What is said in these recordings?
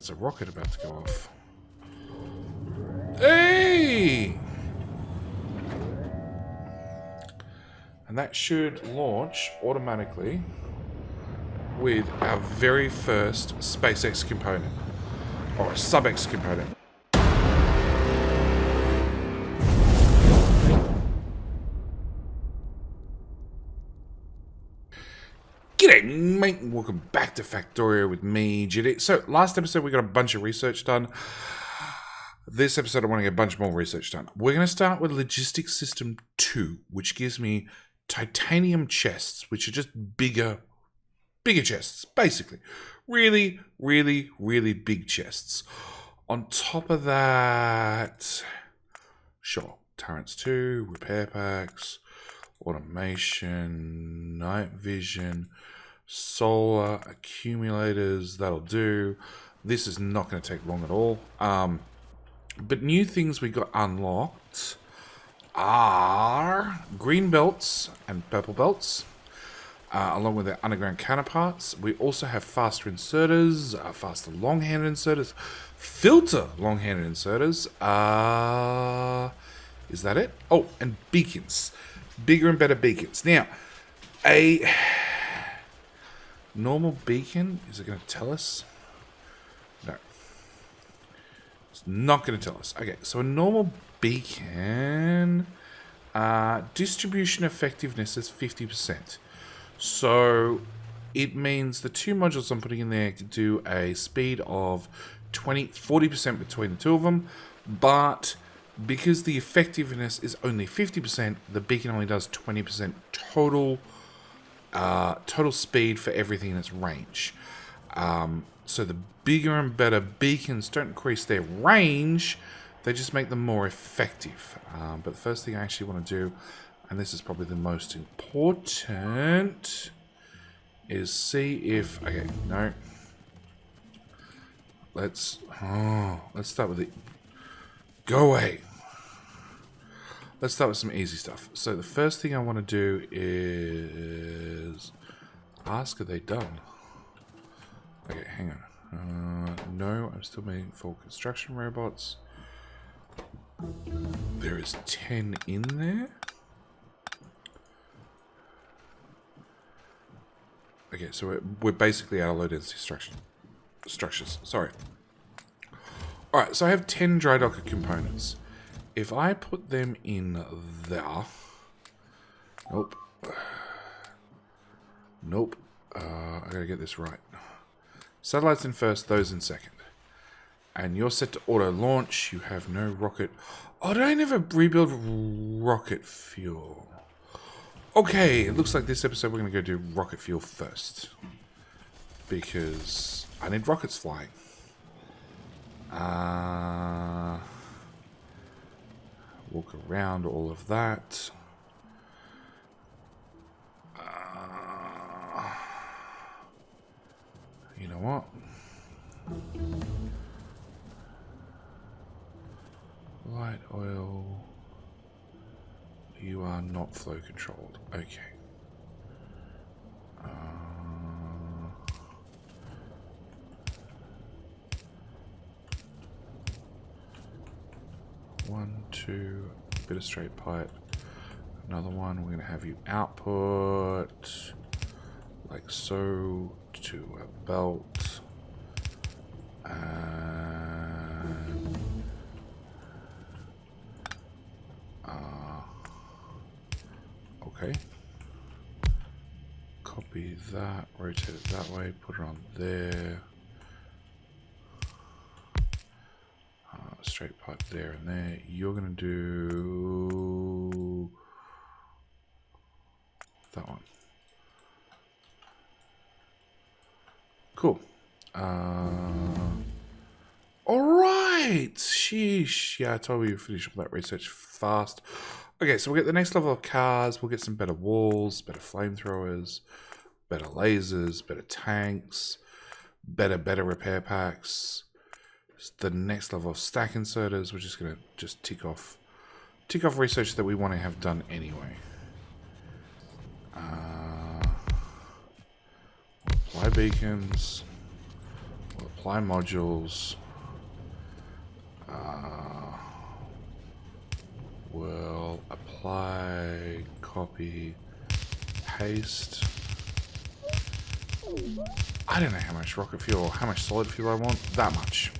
That's a rocket about to go off. Hey! And that should launch automatically with our very first SpaceX component. Or a SubX component. G'day, mate, and welcome back to Factorio with me, JD. So, last episode we got a bunch of research done. This episode I want to get a bunch more research done. We're going to start with Logistics System 2, which gives me titanium chests, which are just bigger chests, basically. Really, really, really big chests. On top of that, sure, turrets 2, repair packs, automation, night vision, solar accumulators, that'll do. This is not going to take long at all. But new things we got unlocked are green belts and purple belts, along with their underground counterparts. We also have faster inserters, faster long-handed inserters, filter long-handed inserters. Is that it? Oh, and beacons. Bigger and better beacons. Now, a normal beacon, is it going to tell us? No. It's not going to tell us. Okay, so a normal beacon, distribution effectiveness is 50%. So it means the two modules I'm putting in there can do a speed of 40% between the two of them, but because the effectiveness is only 50%, the beacon only does 20% total speed for everything in its range. So the bigger and better beacons don't increase their range, they just make them more effective. But the first thing I actually want to do, and this is probably the most important, is see if... Okay, no. Let's start with the... Go away. Let's start with some easy stuff. So the first thing I want to do is ask, are they done? Okay, hang on. No, I'm still making full construction robots. There is 10 in there. Okay, so we're basically out of low density structures. Sorry. Alright, so I have 10 dry docker components. If I put them in there... Nope. Nope. I gotta get this right. Satellites in first, those in second. And you're set to auto-launch. You have no rocket... Oh, did I never rebuild rocket fuel? Okay, it looks like this episode we're gonna go do rocket fuel first. Because I need rockets flying. Walk around all of that. You know what? Light oil. You are not flow controlled. Okay. 1, 2, bit of straight pipe. Another one, we're going to have you output like so to a belt. And okay. Copy that, rotate it that way, put it on there. Straight pipe there and there. You're going to do that one. Cool. Alright. Sheesh. Yeah, I told you finish all that research fast. Okay, so we'll get the next level of cars. We'll get some better walls, better flamethrowers, better lasers, better tanks, better repair packs. The next level of stack inserters. We're just gonna tick off research that we want to have done anyway. Apply beacons, We'll apply modules. We'll apply, copy, paste. I don't know how much rocket fuel or how much solid fuel I want. That much.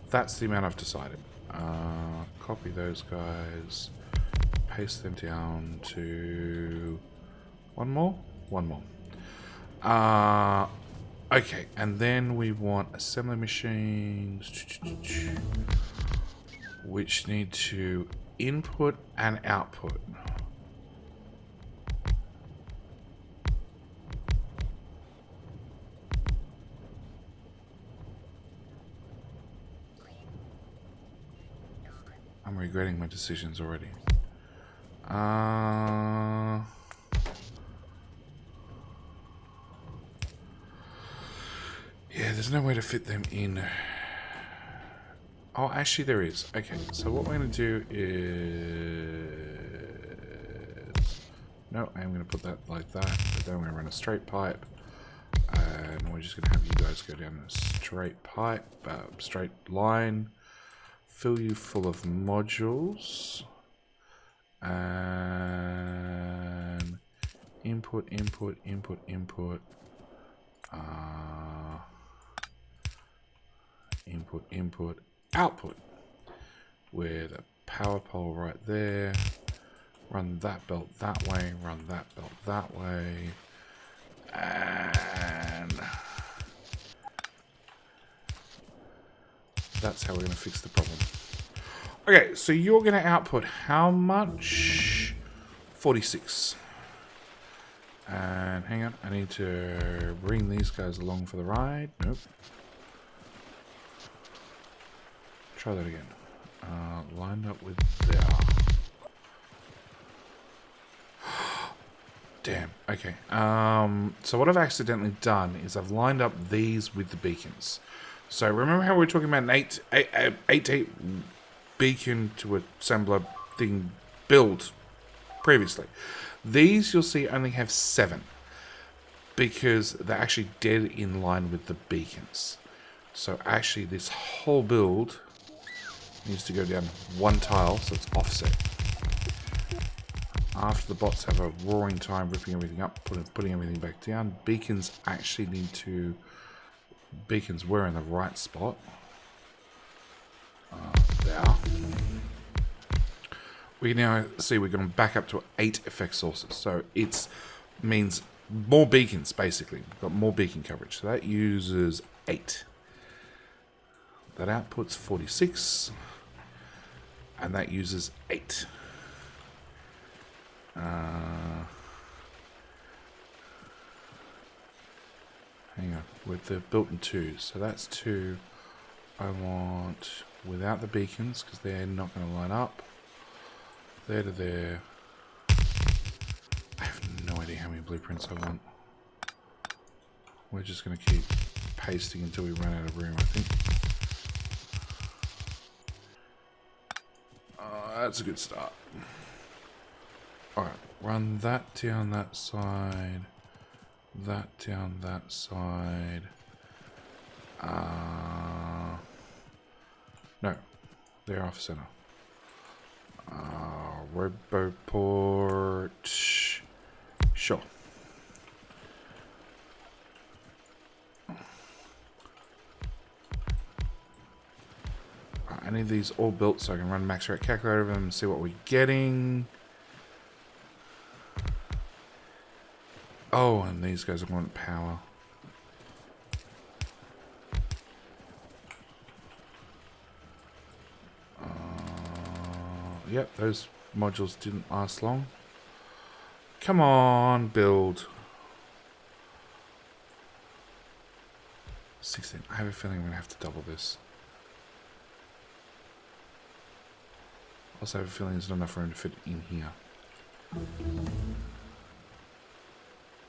That's the amount I've decided. Copy those guys. Paste them down to one more. Okay, and then we want assembly machines, which need to input and output. I'm regretting my decisions already. Yeah, there's no way to fit them in. Oh, actually there is. Okay, so what we're going to do is... No, I'm going to put that like that. But then we're going to run a straight pipe. And we're just going to have you guys go down a straight pipe, straight line. Fill you full of modules. And input. Input, output. With a power pole right there. Run that belt that way, run that belt that way. And that's how we're going to fix the problem. Okay, so you're going to output how much? 46. And hang on, I need to bring these guys along for the ride. Nope. Try that again. Lined up with there. Damn. Okay. So what I've accidentally done is I've lined up these with the beacons. So remember how we were talking about an 8 to 8 beacon to assembler thing build previously? These you'll see only have 7 because they're actually dead in line with the beacons. So actually this whole build needs to go down 1 tile, so it's offset. After the bots have a roaring time ripping everything up, putting everything back down, beacons actually need to... Beacons were in the right spot. There. We now see we're going back up to 8 effect sources. So it means more beacons, basically. We've got more beacon coverage. So that uses 8. That outputs 46. And that uses 8. Hang on, with the built-in 2s. So that's 2. I want without the beacons because they're not going to line up. There to there. I have no idea how many blueprints I want. We're just going to keep pasting until we run out of room, I think. That's a good start. Alright, run that down that side. That down that side. No, they're off center. Roboport. Sure. I need these all built so I can run max rate calculator over them and see what we're getting. Oh, and these guys want power. Yep, those modules didn't last long. Come on, build. 16. I have a feeling I'm going to have to double this. Also have a feeling there's not enough room to fit in here.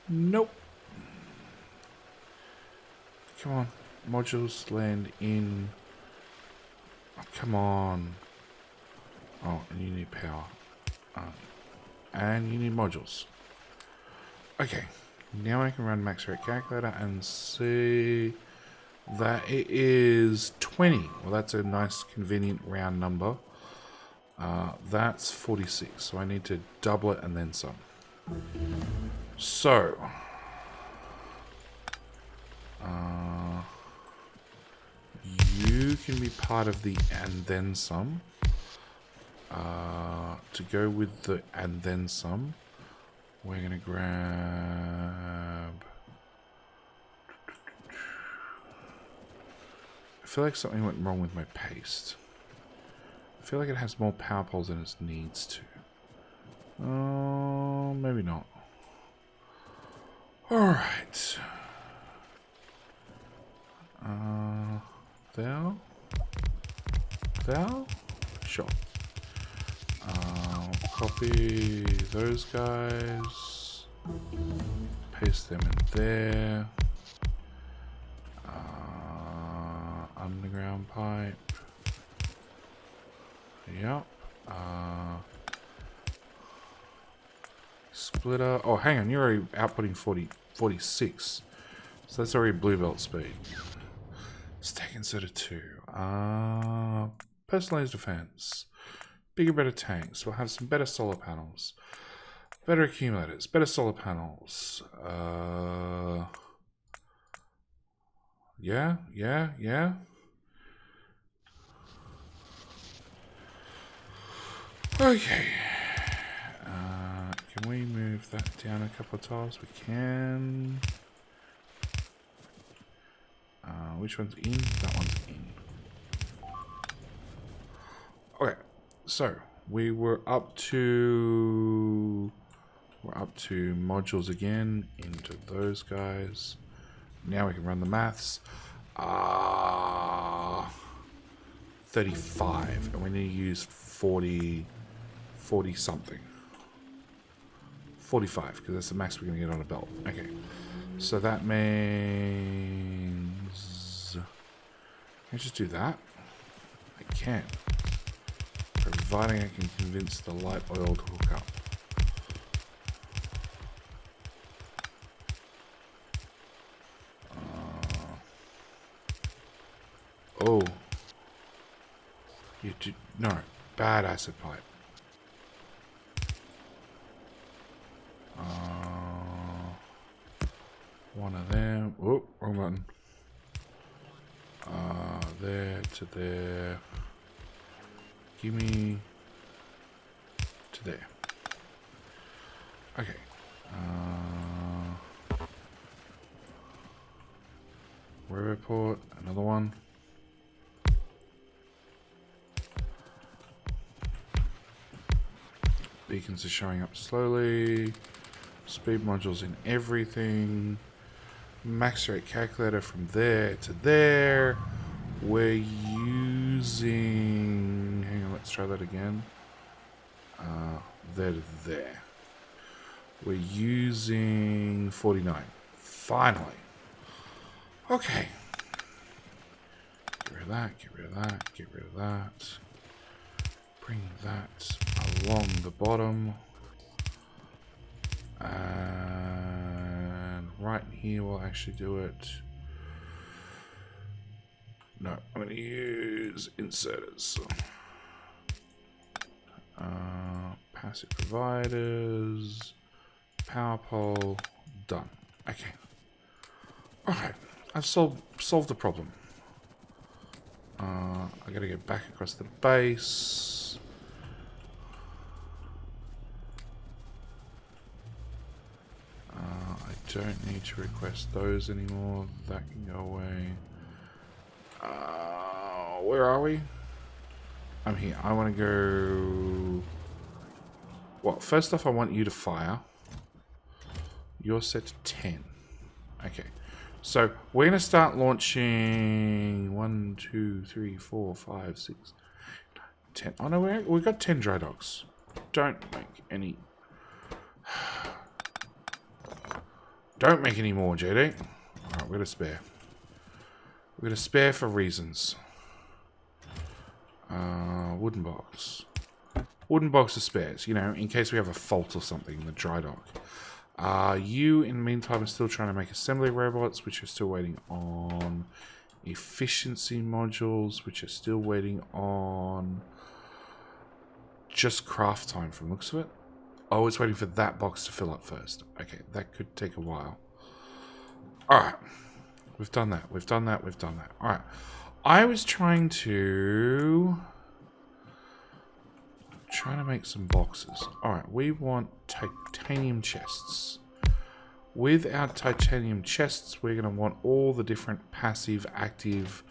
Nope. Come on. Modules land in. Oh, come on. Oh, and you need power. And you need modules. Okay. Now I can run max rate calculator and see that it is 20. Well, that's a nice, convenient round number. That's 46, so I need to double it and then some. So, you can be part of the and then some. To go with the and then some, we're going to grab... I feel like something went wrong with my paste. I feel like it has more power poles than it needs to. Oh, maybe not. Alright. There? Sure. Copy those guys. Paste them in there. Underground pipe. Yep. Splitter. Oh, hang on. You're already outputting 46. So that's already blue belt speed. Stack insert 2. Personalized defense. Bigger, better tanks. We'll have some better solar panels. Better accumulators. Better solar panels. Yeah. Okay. Can we move that down a couple of tiles? We can. Which one's in? That one's in. Okay. So we were up to modules again into those guys. Now we can run the maths. 35, and we need to use 40 something. 45, because that's the max we're going to get on a belt. Okay, so that means... Can I just do that? I can. Providing I can convince the light oil to hook up. Oh. You did... No. Bad acid pipe. One of them. Oh, wrong button. There to there. Gimme to there. Okay. Weather report. Another one. Beacons are showing up slowly. Speed modules in everything. Max rate calculator from there to there. We're using... Hang on, let's try that again. There to there. We're using 49. Finally. Okay. Get rid of that, get rid of that, get rid of that. Bring that along the bottom. And right here we'll actually do it. No, I'm going to use inserters. Passive providers. Power pole. Done. Okay. Alright. I've solved the problem. I got to get back across the base. I don't need to request those anymore. That can go away. Where are we? I'm here. I want to go... Well, first off, I want you to fire. You're set to 10. Okay. So, we're going to start launching 1, 2, 3, 4, 5, 6, 10. Oh, no, we've got 10 dry docks. Don't make any... Don't make any more, JD. Alright, we're going to spare. We're going to spare for reasons. Wooden box. Wooden box of spares, you know, in case we have a fault or something in the dry dock. You, in the meantime, are still trying to make assembly robots, which you're still waiting on efficiency modules, which are still waiting on just craft time from the looks of it. Oh, it's waiting for that box to fill up first. Okay, that could take a while. Alright. We've done that. We've done that. We've done that. Alright. I was trying to make some boxes. Alright, we want titanium chests. With our titanium chests, we're going to want all the different passive, active,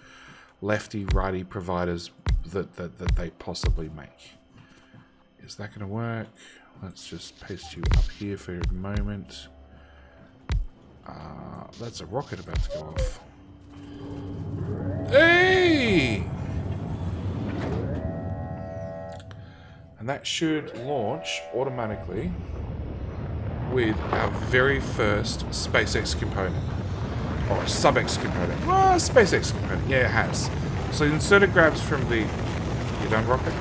lefty, righty providers that they possibly make. Is that going to work? Let's just paste you up here for a moment. That's a rocket about to go off. Hey! And that should launch automatically with our very first SpaceX component. Or SubX component. Well, SpaceX component. Yeah, it has. So the inserter grabs from the... You done, rocket?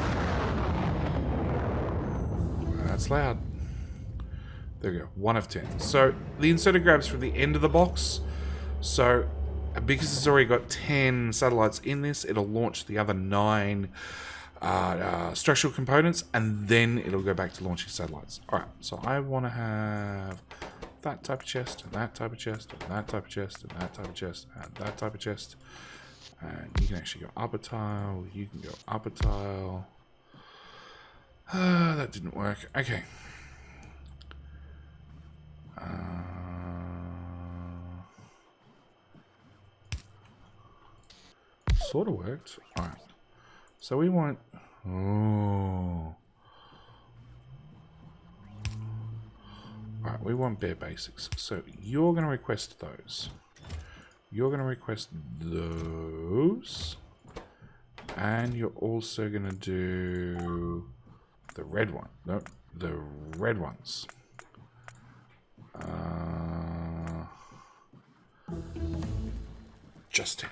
That's loud. There we go. 1 of 10. So the inserter grabs from the end of the box. So because it's already got 10 satellites in this, it'll launch the other 9 structural components, and then it'll go back to launching satellites. Alright, so I want to have that type of chest, and that type of chest, and that type of chest, and that type of chest, and that type of chest. And you can actually go up a tile, you can go up a tile. That didn't work. Okay. Sort of worked. Alright. So we want... Oh. Alright, we want bare basics. So you're going to request those. You're going to request those. And you're also going to do the red one. No, the red ones. Just 10.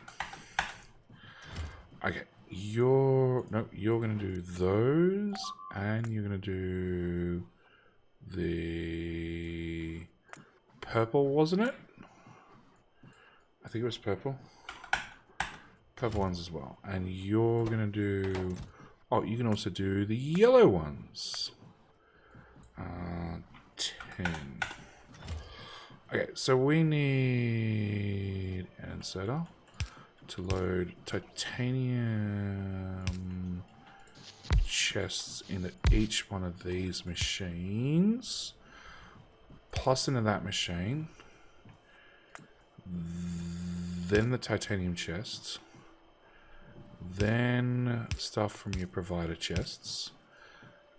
Okay, you're going to do those, and you're going to do the purple, wasn't it? I think it was purple. Purple ones as well. And you're going to do... Oh, you can also do the yellow ones. 10. Okay, so we need an inserter to load titanium chests into each one of these machines, plus into that machine, then the titanium chests, then stuff from your provider chests,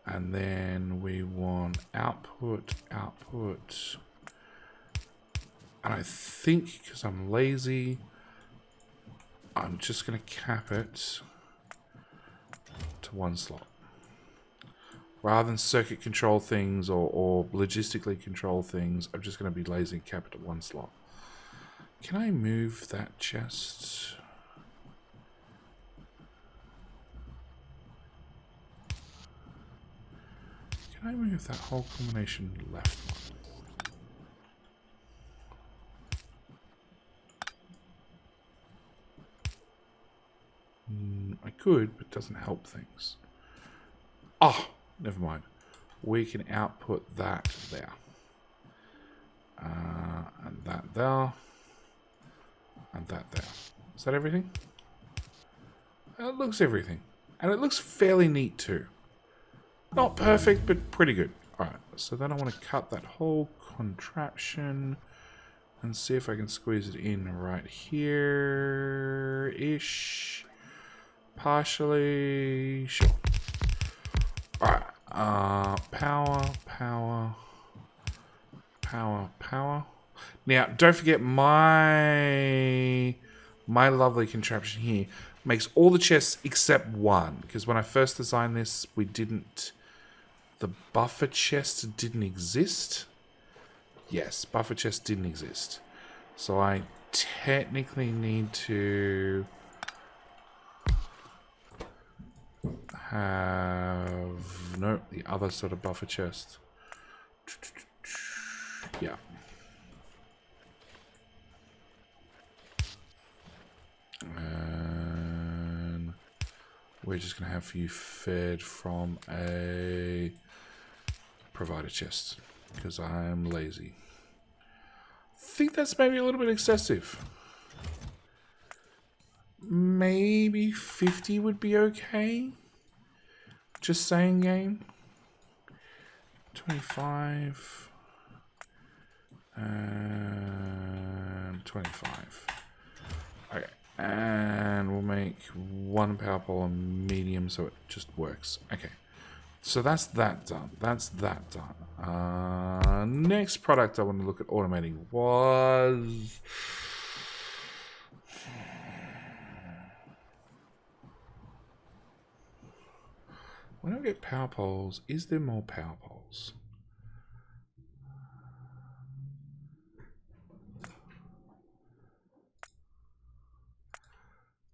and then we want output, and I think because I'm lazy, I'm just going to cap it to 1 slot. Rather than circuit control things or logistically control things, I'm just going to be lazy and cap it at 1 slot. Can I move that chest? Can I move that whole combination left one? I could, but it doesn't help things. Oh, never mind. We can output that there. And that there. And that there. Is that everything? It looks everything. And it looks fairly neat too. Not perfect, but pretty good. Alright, so then I want to cut that whole contraption and see if I can squeeze it in right here-ish. Partially. Sure. Alright. Power. Now, don't forget my lovely contraption here makes all the chests except one. Because when I first designed this, we didn't... The buffer chest didn't exist. Yes, buffer chest didn't exist. So I technically need to have... No, the other sort of buffer chest. Yeah. we're just going to have you fed from a provider chest because I'm lazy. I think that's maybe a little bit excessive. Maybe 50 would be okay. Just saying, game. 25 and 25. Okay, and we'll make one power pole a medium so it just works. Okay, so that's that done. That's that done. Next product I want to look at automating was when I get power poles, is there more power poles?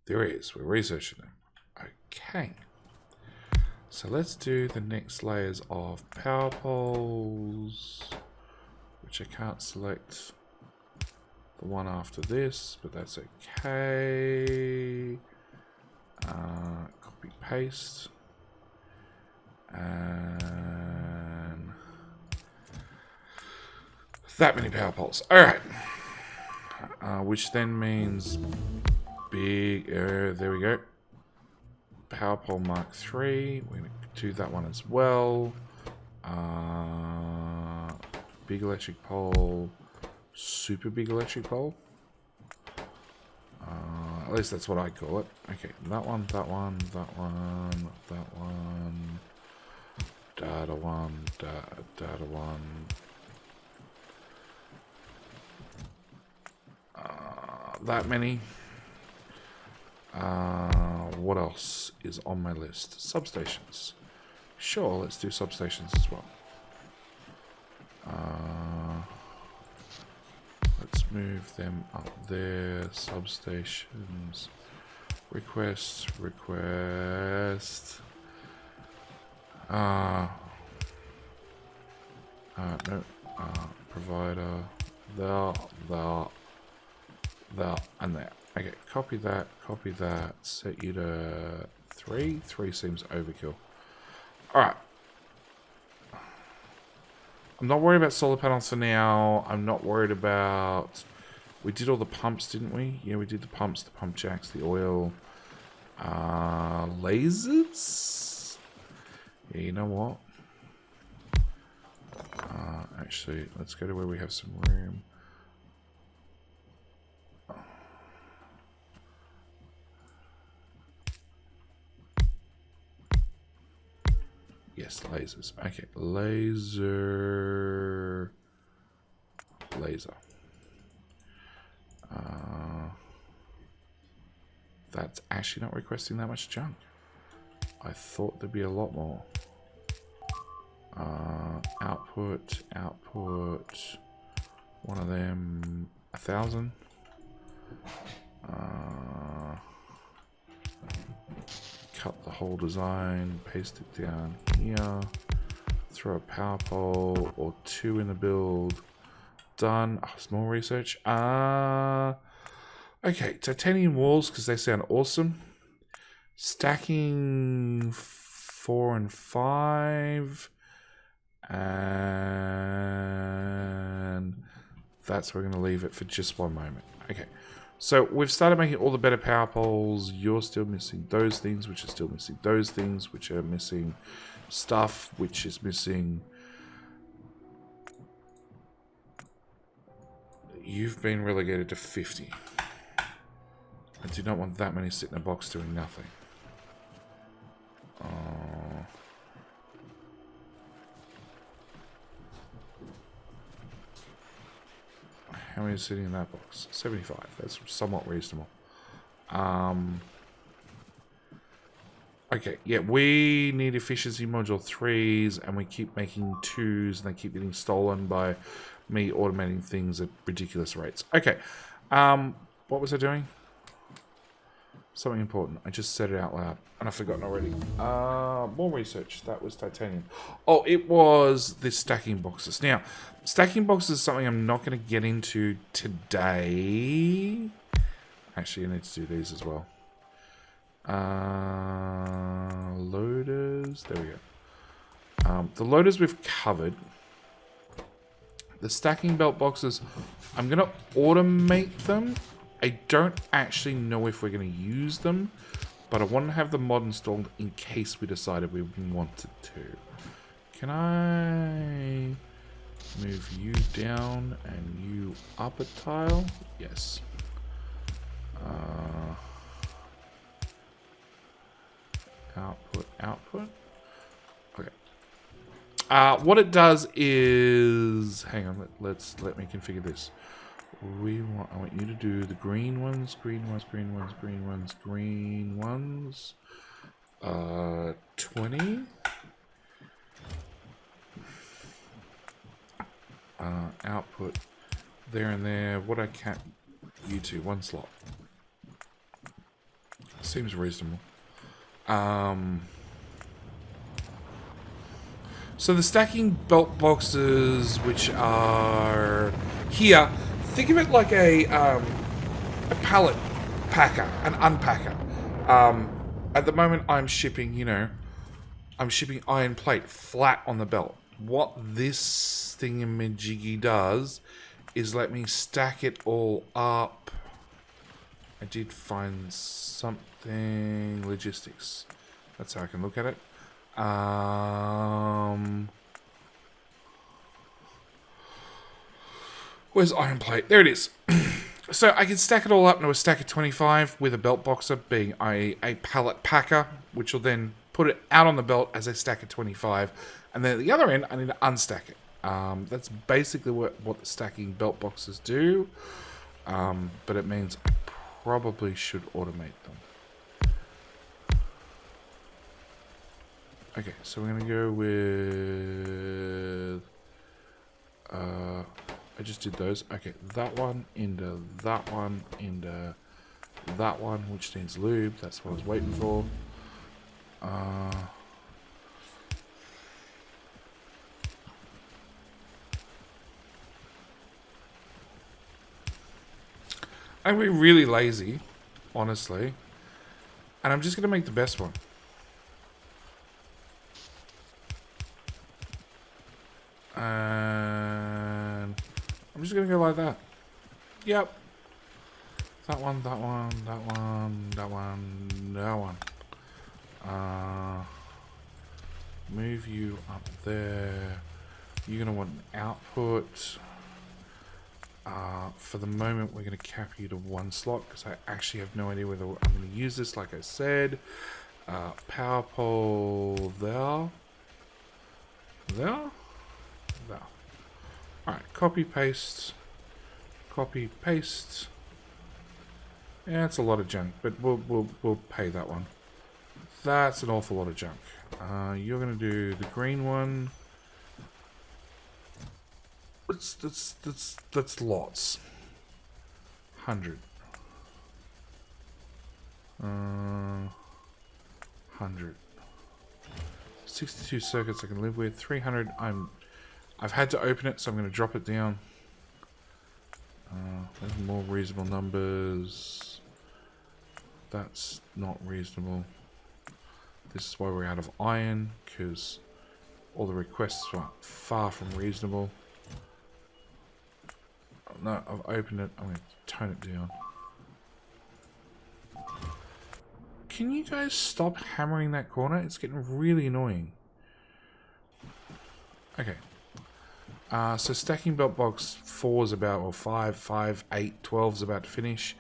There is. We're researching them. Okay. So let's do the next layers of power poles, which I can't select the one after this, but that's okay. Copy, paste. And that many power poles. All right. Which then means big, there we go. Power pole Mark 3. We're going to do that one as well. Big electric pole. Super big electric pole. At least that's what I call it. Okay, that one, that one, that one, that one. Data one, data one. That many. What else is on my list? Substations. Sure, let's do substations as well. Let's move them up there. Substations. Request. No. Provider. There, and there. Okay, copy that, set you to 3. 3 seems overkill. Alright. I'm not worried about solar panels for now. I'm not worried about... We did all the pumps, didn't we? Yeah, we did the pumps, the pump jacks, the oil. Lasers? Yeah, you know what? Actually, let's go to where we have some room. Yes, lasers. Okay, laser. That's actually not requesting that much junk. I thought there'd be a lot more. Output. One of them, 1,000. Cut the whole design, paste it down here. Throw a power pole or 2 in the build. Done. Oh, small research. Okay, titanium walls because they sound awesome. Stacking 4 and 5. And that's where we're going to leave it for just one moment. Okay, so we've started making all the better power poles. You're still missing those things, which are still missing those things, which are missing stuff, which is missing. You've been relegated to 50. I do not want that many sitting in a box doing nothing. How many is sitting in that box? 75. That's somewhat reasonable. Okay, yeah, we need efficiency module 3s, and we keep making 2s, and they keep getting stolen by me automating things at ridiculous rates. Okay, what was I doing? Something important. I just said it out loud, and I've forgotten already. More research. That was titanium. Oh, it was the stacking boxes. Now, stacking boxes is something I'm not going to get into today. Actually, I need to do these as well. loaders. There we go. The loaders we've covered. The stacking belt boxes, I'm going to automate them. I don't actually know if we're going to use them, but I want to have the mod installed in case we decided we wanted to. Can I move you down and you up a tile? Yes. Output, output. Okay. What it does is, hang on, let me configure this. I want you to do the green ones, green ones, green ones, green ones, green ones. 20. Output there and there. What I can't, you two, one slot. Seems reasonable. So the stacking belt boxes, which are here, think of it like a pallet packer, an unpacker. At the moment, I'm shipping, I'm shipping iron plate flat on the belt. What this thingamajiggy does is let me stack it all up. I did find something, logistics. That's how I can look at it. Where's iron plate? There it is. So I can stack it all up into a stack of 25 with a belt boxer being a pallet packer, which will then put it out on the belt as a stack of 25. And then at the other end, I need to unstack it. That's basically what the stacking belt boxes do. But it means I probably should automate them. Okay, so we're going to go with... I just did those. Okay, that one into that one into that one, which needs lube. That's what I was waiting for. I'm being really lazy, honestly. And I'm just going to make the best one. And I'm just going to go like that. Yep. That one, that one, that one, that one, that one. Move you up there. You're going to want an output. For the moment, we're going to cap you to one slot because I actually have no idea whether I'm going to use this, like I said. Power pole there. There. There. Alright, copy, paste. Copy, paste. Yeah, it's a lot of junk, but we'll pay that one. That's an awful lot of junk. You're going to do the green one. That's lots. 100. 100. 62 circuits I can live with. 300. I've had to open it, so I'm going to drop it down. There's more reasonable numbers. That's not reasonable. This is why we're out of iron, because all the requests are far from reasonable. No, I've opened it. I'm going to tone it down. Can you guys stop hammering that corner? It's getting really annoying. Okay. So stacking belt box 4 is about, or 5, 8, 12 is about to finish.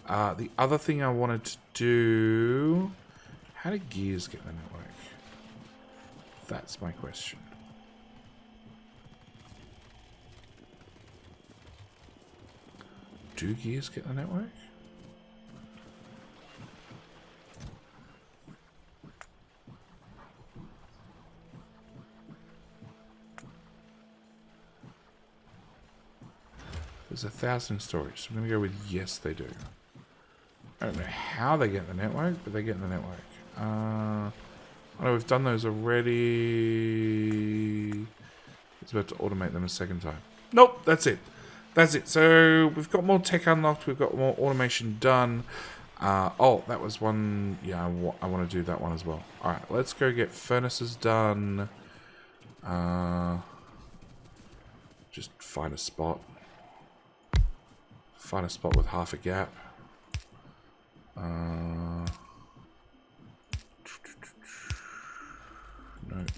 The other thing I wanted to do... How do gears get in the network? That's my question. Do gears get in the network? There's 1,000 storage, so I'm going to go with yes, they do. I don't know how they get in the network, but they get in the network. I know we've done those already. It's about to automate them a second time. Nope, that's it. That's it. So we've got more tech unlocked. We've got more automation done. Oh, that was one. Yeah, I want to do that one as well. All right, let's go get furnaces done. Just find a spot. Find a spot with half a gap. No,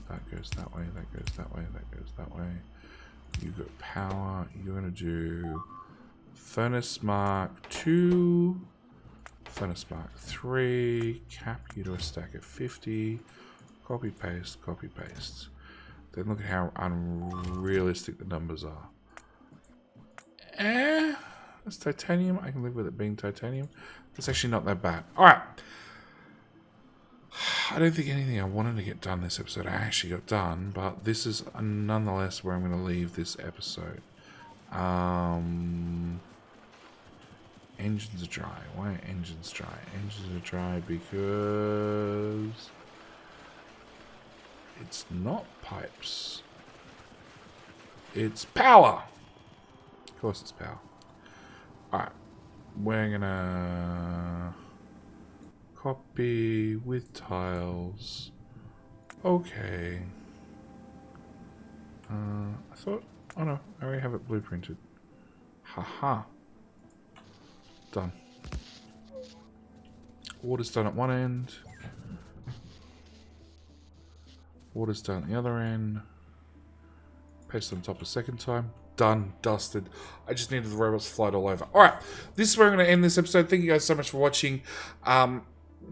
that goes that way, that goes that way, that goes that way. You got power. You're going to do Furnace Mark 2, Furnace Mark 3, cap you to a stack of 50, copy paste, copy paste. Then look at how unrealistic the numbers are. That's titanium. I can live with it being titanium. That's actually not that bad. Alright. I don't think anything I wanted to get done this episode I actually got done, but this is nonetheless where I'm going to leave this episode. Engines are dry. Why are engines dry? Engines are dry because it's not pipes. It's power. Of course it's power. Alright. We're gonna copy with tiles. Okay. I thought... Oh no, I already have it blueprinted. Haha. Done. Water's done at one end. Water's done at the other end. Paste on top a second time. Done. Dusted. I just needed the robots to fly all over. Alright. This is where I'm going to end this episode. Thank you guys so much for watching.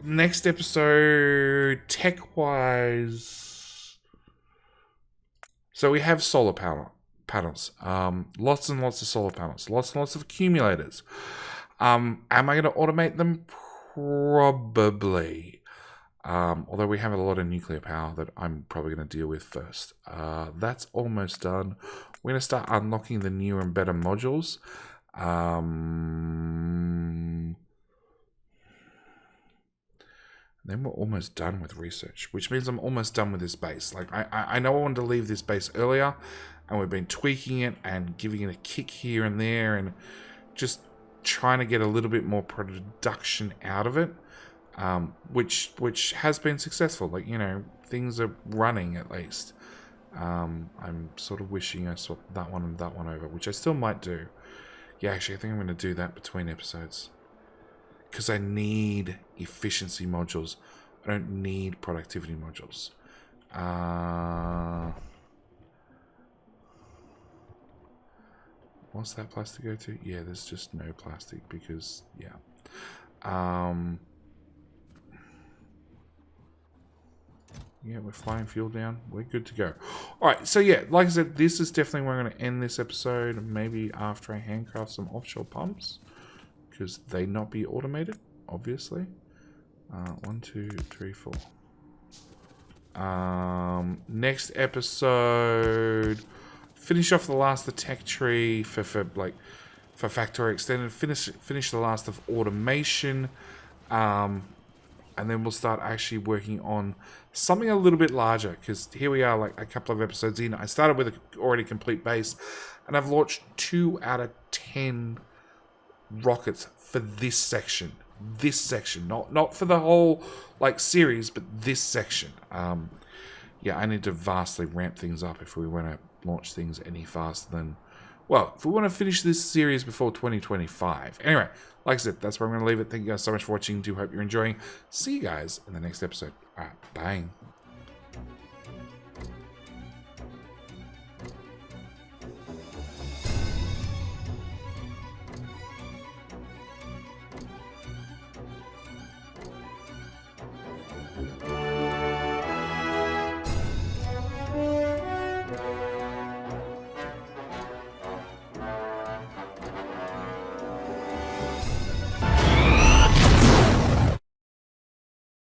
Next episode, tech-wise... So we have solar panels. Lots and lots of solar panels. Lots and lots of accumulators. Am I going to automate them? Probably. Although we have a lot of nuclear power that I'm probably going to deal with first. That's almost done. We're going to start unlocking the newer and better modules. Then we're almost done with research, which means I'm almost done with this base. Like, I know I wanted to leave this base earlier, and we've been tweaking it and giving it a kick here and there, and just trying to get a little bit more production out of it, which has been successful. Like, you know, things are running at least. I'm sort of wishing I swapped that one and that one over, which I still might do. Yeah, actually, I think I'm going to do that between episodes. Because I need efficiency modules. I don't need productivity modules. What's that plastic go to? Yeah, there's just no plastic because, yeah. Yeah, we're flying fuel down. We're good to go. Alright, so yeah, like I said, this is definitely where I'm going to end this episode. Maybe after I handcraft some offshore pumps. Because they not be automated, obviously. 1, 2, 3, 4. Next episode, finish off the last of the tech tree for Factorio Extended. Finish the last of automation, and then we'll start actually working on something a little bit larger. Because here we are, like a couple of episodes in. I started with an already complete base, and I've launched 2 out of 10 rockets for this section. Not for the whole like series, but this section. Yeah, I need to vastly ramp things up if we want to launch things any faster than, well, if we want to finish this series before 2025. Anyway, like I said, that's where I'm going to leave it. Thank you guys so much for watching. Do hope you're enjoying. See you guys in the next episode. All right, bye.